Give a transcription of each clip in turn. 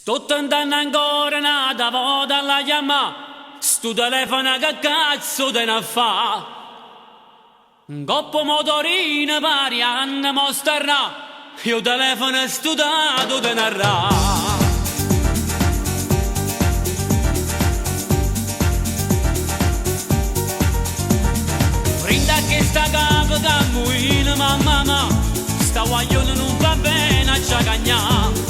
Sto tentando ancora nada volta alla chiamà. Sto telefono che cazzo te ne fa? Un coppo motorino pari anni mostrerà. Io telefono studato te narrà. Prinda che sta capo cammuina mamma. Sta guaglione non va bene a ciacagnà.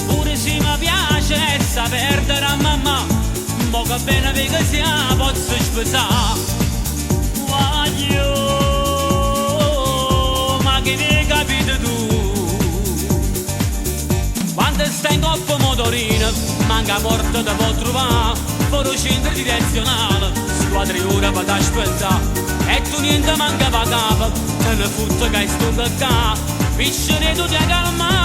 Pure se mi piace sa perdere a mamma. Mo che bene che sia posso sposare. Guaglio, ma che ne capite tu? Quando stai in coppa motorino, manca morte te può trovare. Fuori centro direzionale, squadre ora per t'aspettare. E tu niente manca per capo, te ne fotte che sto qua. Piscine tu ti calma.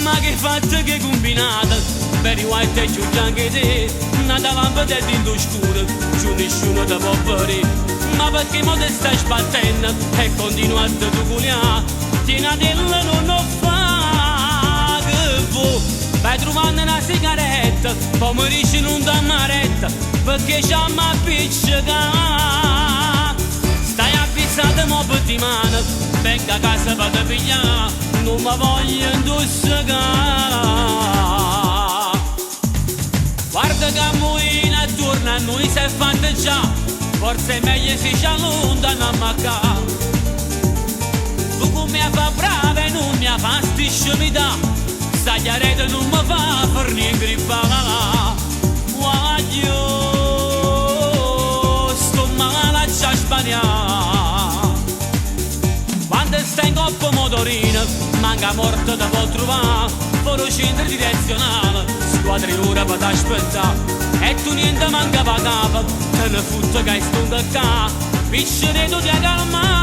Ma che fatta che combinata, per white e giù anche te. Nata lampada è dentro scuro, giù nessuno ti può vedere. Ma perché mo te stai sbattendo e continua a te culiare? Tienatella non lo fa che vuoi. Vai trovando una sigaretta, poi mi dici non da maretta, perché c'ha ma appiccica. Stai avvisata mo per di mano, venga a casa per te pigliare, non mi voglio intossicare. Guarda che muina attorno a noi si è fatta già, forse è meglio se ci allontaniamo a casa. Tu come fa brava e non mi fa stiscimità, sta chiaretta non mi fa per niente ripagare. Guaglio, sto male a sbagliare. Quando stai in coppa motorino, manca morte te può trovare. Fuori centro direzionale, squadre ora per t'aspettare. E tu niente manca per capo, te ne fotte che sto qua. Piscine tu ti calma.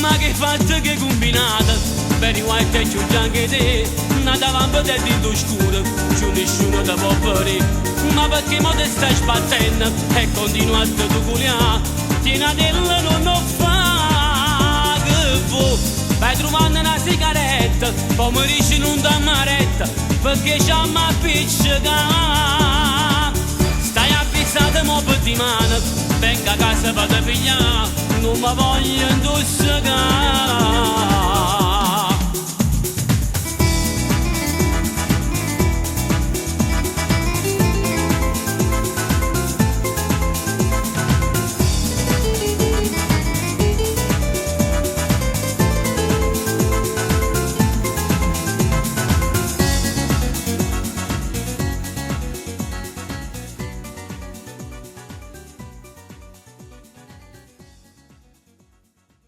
Ma che fatta che combinata, per white e giù anche te. Nata lampada è dentro scuro, giù nessuno ti può vedere. Ma perché mo te stai sbattendo e continua a te culiare? Tienatella non lo fa che vuoi. Vai trovando una sigaretta, poi mi dici non da maretta, perché c'ha ma appiccica. Stai avvisata mo per di mano, venga a casa per te pigliare, non mi voglio intossicare.